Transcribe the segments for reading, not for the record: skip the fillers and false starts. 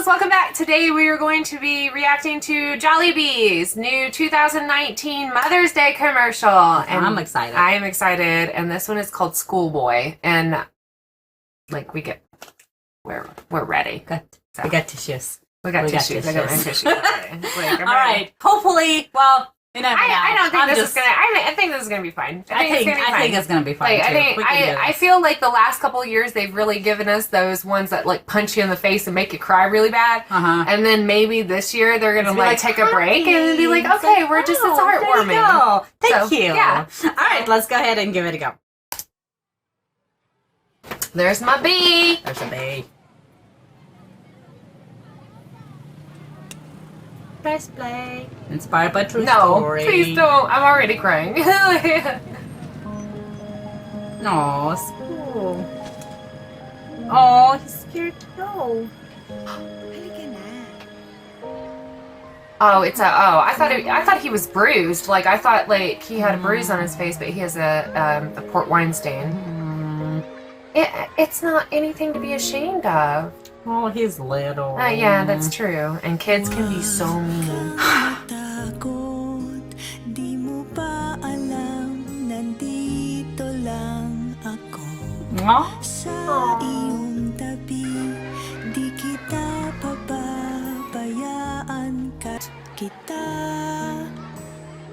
girls, welcome back. Today we are going to be reacting to Jollibee's new 2019 Mother's Day commercial. And I'm excited. I am excited, and this one is called Schoolboy. And like we're ready. We got tissues. We got tissues. I got my tissues. Like, all right. Hopefully, well, you know, I don't think this is gonna. I think this is gonna be fine. I think it's gonna be fine. Like, I feel like the last couple of years they've really given us those ones that like punch you in the face and make you cry really bad. And then maybe this year they're gonna like take a break and be like, okay, we're just it's heartwarming. Thank you. Yeah. All right, let's go ahead and give it a go. There's my bee. There's a bee. Press play. Inspired by true story. No, please don't. I'm already crying. No, school. Oh, he's scared to go. Oh, it's a. Oh, I thought he was bruised. Like I thought, like he had a bruise on his face, but he has a port wine stain. It's not anything to be ashamed of. Oh, he's little. Yeah, that's true. And kids can be so mean.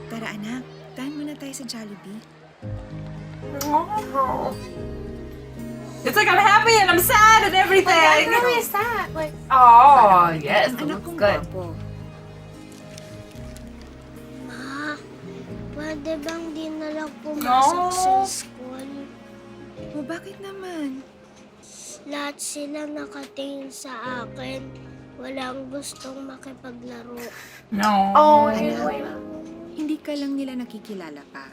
Tara anak, tahan muna tayo sa Jollibee. Oh. It's like I'm happy and I'm sad and everything. Like, I'm really sad. Like, oh, yes, it Anak looks kong good. gwapo. Ma, pwede bang di na lang pumasok sa school? O bakit naman? Lahat sila nakatingin sa akin. Walang gustong makipaglaro. No. Oh, Anak, hindi ka lang nila nakikilala pa.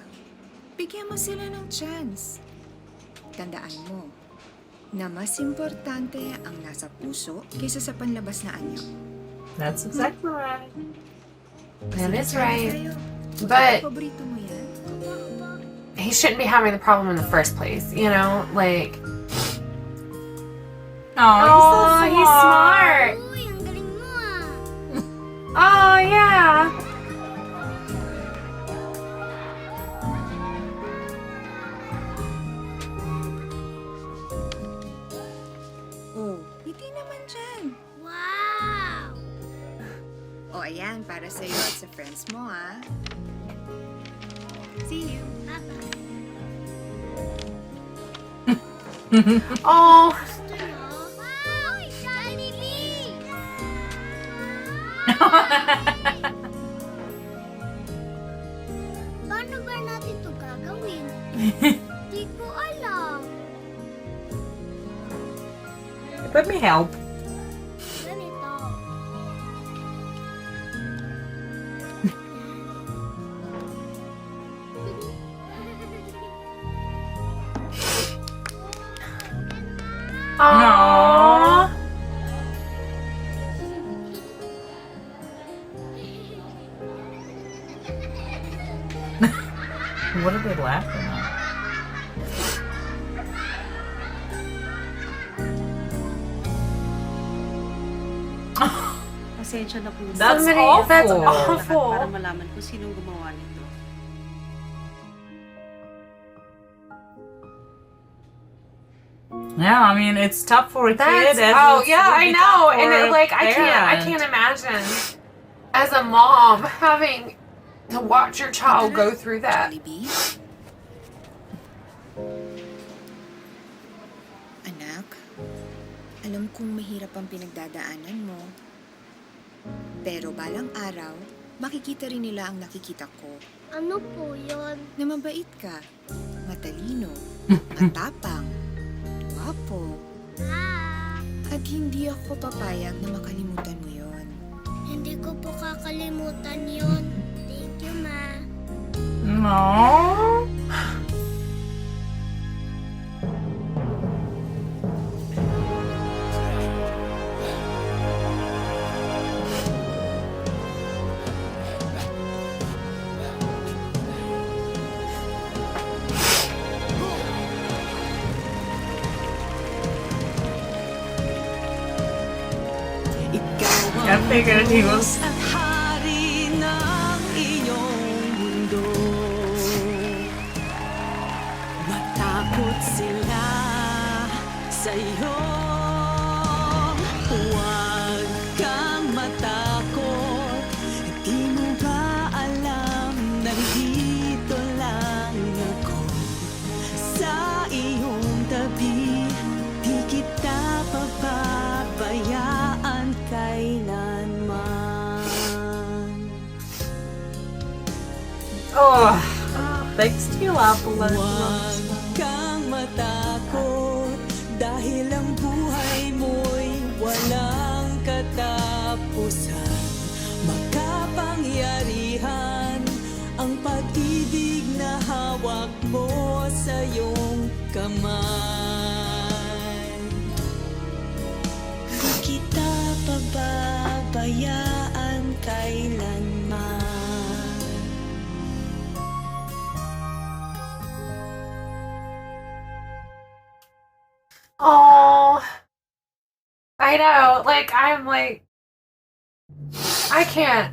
Bigyan mo sila ng chance. Tandaan mo na mas importante ang nasa puso kaysa sa panlabas na anyo. That's exactly right. That is right. But Paborito mo yan? he shouldn't be having the problem in the first place, you know? Like, Oh, he's smart. Uy, ang galing mo ah. Oh, yeah. Oh, hindi naman dyan. Wow! O ayan, para sa'yo at sa friends mo ah. See you. Oh. Gusto nyo? Wow! Jollibee! Paano ba natin ito gagawin? Di ko alam. Let me help. Ganito. Aww. What are they laughing at? Pasensya na po. That's Somebody- awful. that's Lahat awful. para malaman kung sinong gumawa nito. Yeah, I mean it's tough for a That's, kid. As oh it's yeah, really I tough know, for and a it, like I parent. can't imagine as a mom having to watch your child go through that. Jollibee? Anak, alam kong mahirap ang pinagdadaanan mo. Pero balang araw, makikita rin nila ang nakikita ko. Ano po yun? Na mabait ka, matalino, matapang, guwapo. Ah, At hindi ako papayag na makalimutan mo yon. hindi ko po kakalimutan yun. Thank you, Ma. No. figured he was... At hari ng iyong mundo. Matakot sila sa'yo. Huwag kang matakot. Di mo ba alam na dito lang ako sa iyong tabi? Di kita pababayaan kailanman. Oh, thanks to you, Apple. Huwag kang matakot dahil ang buhay mo'y walang katapusan. Makapangyarihan ang pag-ibig na hawak mo sa iyong kamay. Di kita pababayaan kailanman. Oh, I know. Like, I'm like, I can't.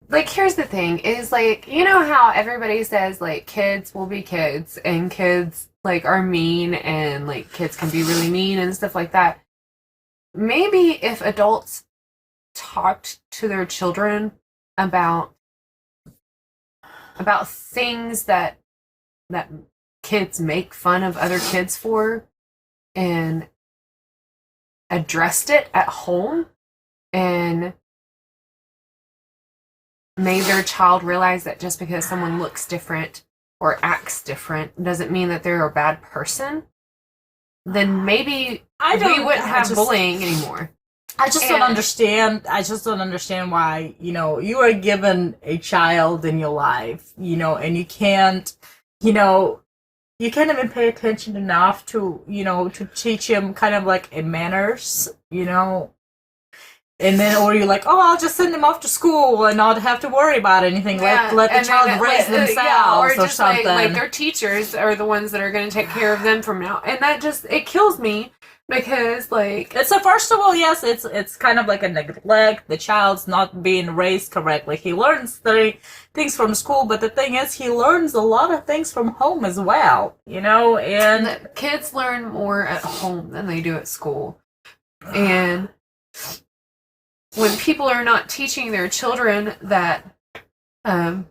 Like, here's the thing, is like, you know how everybody says, like, kids will be kids, and kids, like, are mean, and, like, kids can be really mean and stuff like that. Maybe if adults talked to their children about things that kids make fun of other kids for, and addressed it at home, and made their child realize that just because someone looks different or acts different doesn't mean that they're a bad person, then maybe we wouldn't have bullying anymore. I just don't understand. I just don't understand why, you know, you are given a child in your life, you know, and you can't, you know, you can't even pay attention enough to, you know, to teach him kind of like a manners, you know. And then, or you're like, oh, I'll just send them off to school and not have to worry about anything. Yeah. Let the child raise themselves or or something. Like their teachers are the ones that are going to take care of them from now. And that just, it kills me because, like... It's a, first of all, yes, it's kind of like a neglect. The child's not being raised correctly. He learns things from school, but the thing is, he learns a lot of things from home as well, you know, and... The kids learn more at home than they do at school. And... when people are not teaching their children that that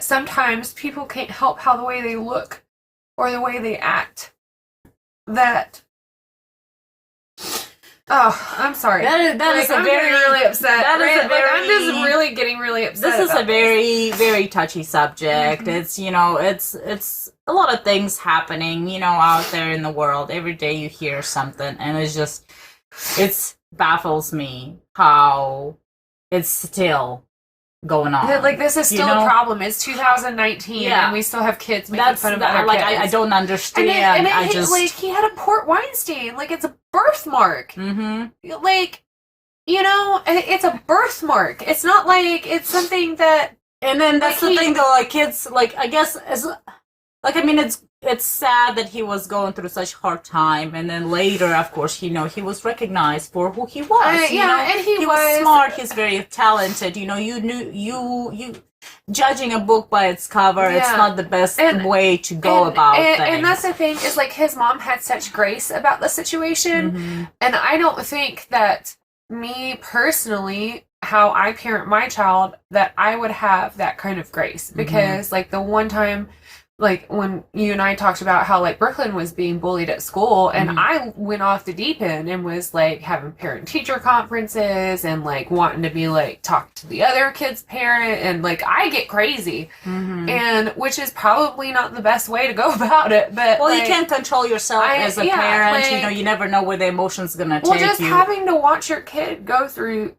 sometimes people can't help how the way they look or the way they act, that I'm sorry. That is I'm getting really upset. That is a very, I'm just really getting really upset. This is a very, very touchy subject. Mm-hmm. It's, you know, it's a lot of things happening, you know, out there in the world. Every day you hear something, and it's baffles me how it's still going on. Like, this is still a problem. It's 2019, and we still have kids making fun of other kids. I don't understand. He had a port wine stain. Like, it's a birthmark. Mm-hmm. Like, you know, it's a birthmark. It's not like it's something that... And then that's the thing, though, like, kids, like, I guess, like, I mean, it's sad that he was going through such hard time, and then later, of course, you know, he was recognized for who he was. You know? And he was smart. He's very talented. You know, you judging a book by its cover. It's not the best way to go about things. And that's the thing, is like, his mom had such grace about the situation, and I don't think that me personally, how I parent my child, that I would have that kind of grace, because like the one time, like when you and I talked about how like Brooklyn was being bullied at school, and I went off the deep end and was like having parent teacher conferences and like wanting to be like talk to the other kid's parent, and like I get crazy, and which is probably not the best way to go about it. But well, you can't control yourself as a parent. Like, you know, you never know where the emotions gonna take you. Well, just having to watch your kid go through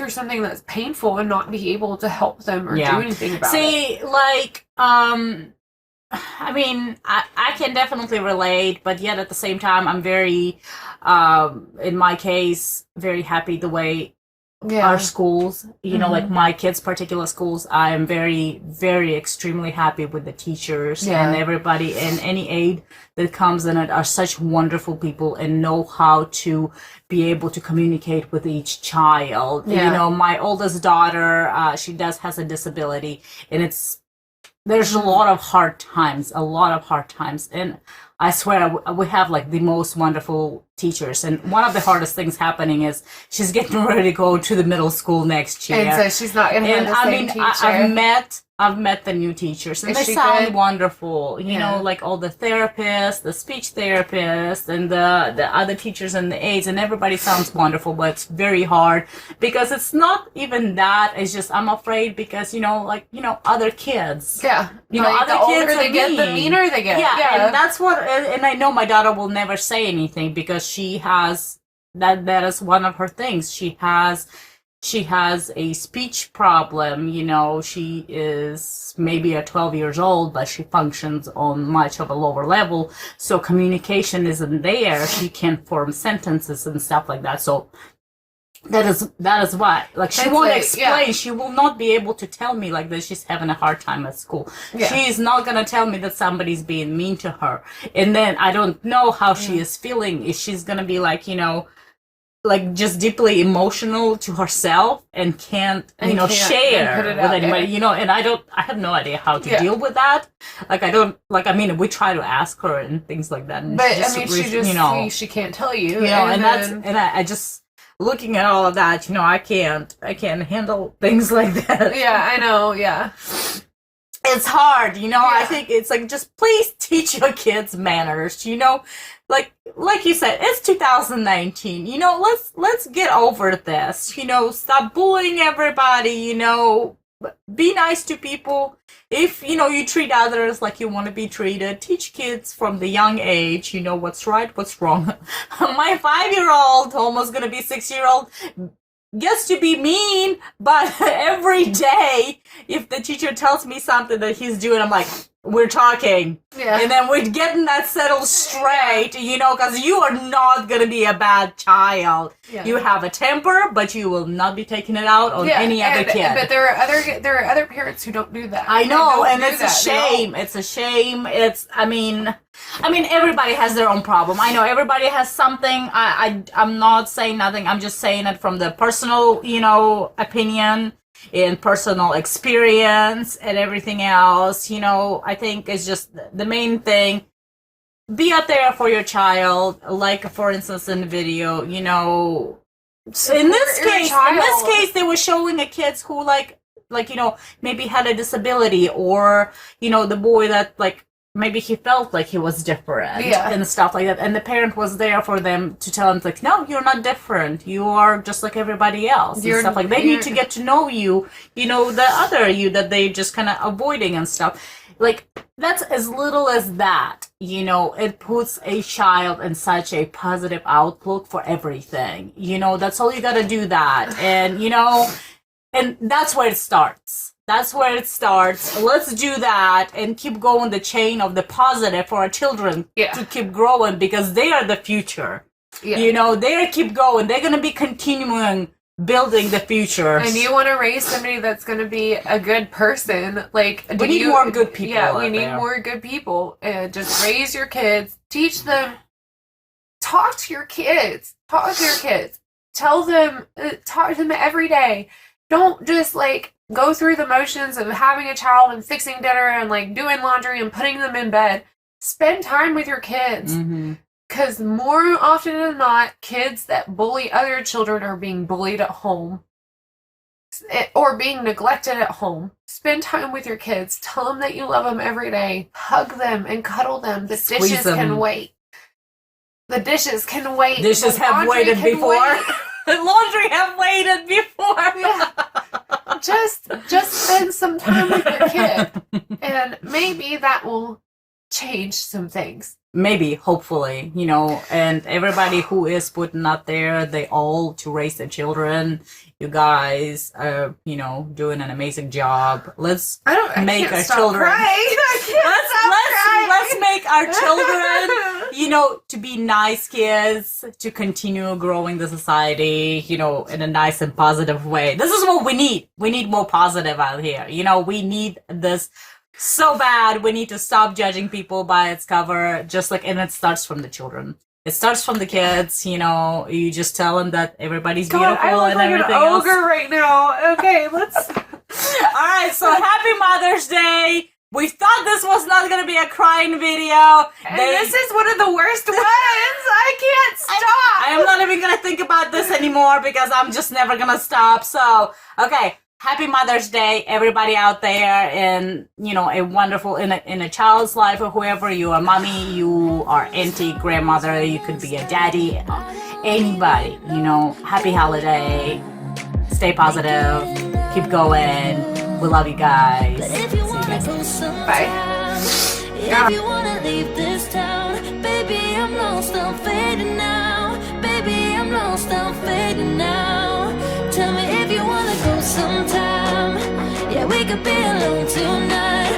something that's painful and not be able to help them or do anything about it. See, like I mean, I can definitely relate, but yet at the same time, I'm very, in my case, very happy the way our schools, you know, like my kids' particular schools, I am very, very extremely happy with the teachers and everybody, and any aide that comes in it are such wonderful people and know how to be able to communicate with each child. You know, my oldest daughter, she has a disability, and there's a lot of hard times, and I swear we have like the most wonderful teachers. And one of the hardest things happening is she's getting ready to go to the middle school next year. And so she's not going to have the same teacher. I've met the new teachers, and they sound wonderful. You know, like all the therapists, the speech therapists, and the other teachers and the aides, and everybody sounds wonderful, but it's very hard because it's not even that. It's just I'm afraid because, you know, like, you know, other kids. Yeah. You know, other the kids older they get, the meaner they get. Yeah, and that's what, and I know my daughter will never say anything because she has, that is one of her things. She has a speech problem. You know, she is maybe at 12 years old, but she functions on much of a lower level. So communication isn't there. She can't form sentences and stuff like that. So that is why, like, she won't explain. She will not be able to tell me like that she's having a hard time at school. She's not going to tell me that somebody's being mean to her. And then I don't know how she is feeling. If she's going to be like, you know, like just deeply emotional to herself and can't share with anybody, you know, and I have no idea how to deal with that. Like, we try to ask her and things like that. And but she can't tell you. You know, I just, looking at all of that, you know, I can't handle things like that. Yeah, I know, yeah. It's hard, you know. I think it's like, just please teach your kids manners, you know. Like you said, it's 2019, you know, let's get over this, you know, stop bullying everybody, you know, be nice to people. If, you know, you treat others like you want to be treated, teach kids from the young age, you know, what's right, what's wrong. My 5-year-old, almost gonna be 6-year-old, gets to be mean, but every day, if the teacher tells me something that he's doing, I'm like, we're talking. Yeah. And then we're getting that settled straight, you know, because you are not going to be a bad child. Yeah. You have a temper, but you will not be taking it out on any other kid. But there are other parents who don't do that. I know, and it's a shame. It's a shame. I mean, everybody has their own problem. I know everybody has something. I'm not saying nothing. I'm just saying it from the personal, you know, opinion, in personal experience and everything else. You know, I think it's just the main thing. Be out there for your child, like, for instance, in the video, you know, in this case, they were showing the kids who like, you know, maybe had a disability, or, you know, the boy that, like, maybe he felt like he was different and stuff like that. And the parent was there for them to tell him, like, no, you're not different. You are just like everybody else. And stuff like, they need to get to know you, you know, the other you that they just kind of avoiding and stuff. Like, that's as little as that, you know, it puts a child in such a positive outlook for everything. You know, that's all you got to do that. And, you know, and that's where it starts. That's where it starts. Let's do that and keep going the chain of the positive for our children to keep growing, because they are the future. Yeah. You know, they keep going. They're going to be continuing building the future. And you want to raise somebody that's going to be a good person. Like, we need more good people. Yeah, we need more good people. And just raise your kids. Teach them. Talk to your kids. Talk to your kids. Tell them. Talk to them every day. Don't just, like, go through the motions of having a child and fixing dinner and, like, doing laundry and putting them in bed. Spend time with your kids. Because more often than not, kids that bully other children are being bullied at home or being neglected at home. Spend time with your kids. Tell them that you love them every day. Hug them and cuddle them. The dishes can wait. The dishes can wait. Dishes have waited before. The laundry have waited before. Yeah. Just spend some time with your kid, and maybe that will change some things. Maybe, hopefully, you know, and everybody who is putting out there, they all to raise their children. You guys are, you know, doing an amazing job. Let's make our children. Let's make our children, to be nice kids, to continue growing the society, in a nice and positive way. This is what we need. We need more positive out here. We need this so bad. We need to stop judging people by its cover, and it starts from the children. It starts from the kids, you just tell them that everybody's beautiful I look and like everything an else. ogre right now. Okay, let's... All right, so happy Mother's Day. We thought this was not going to be a crying video. And this is one of the worst ones. I can't stop. I am not even going to think about this anymore because I'm just never going to stop. So, okay. Happy Mother's Day, everybody out there in, a wonderful, in a child's life, or whoever you are, mommy, you are auntie, grandmother, you could be a daddy, anybody, happy holiday, stay positive, keep going, we love you guys, see you guys. Bye. If you wanna leave this town, baby, I'm lost, I'm fading now. Baby, I'm lost, I'm fading now. Tell me if you wanna go sometime. Yeah, we could be alone tonight.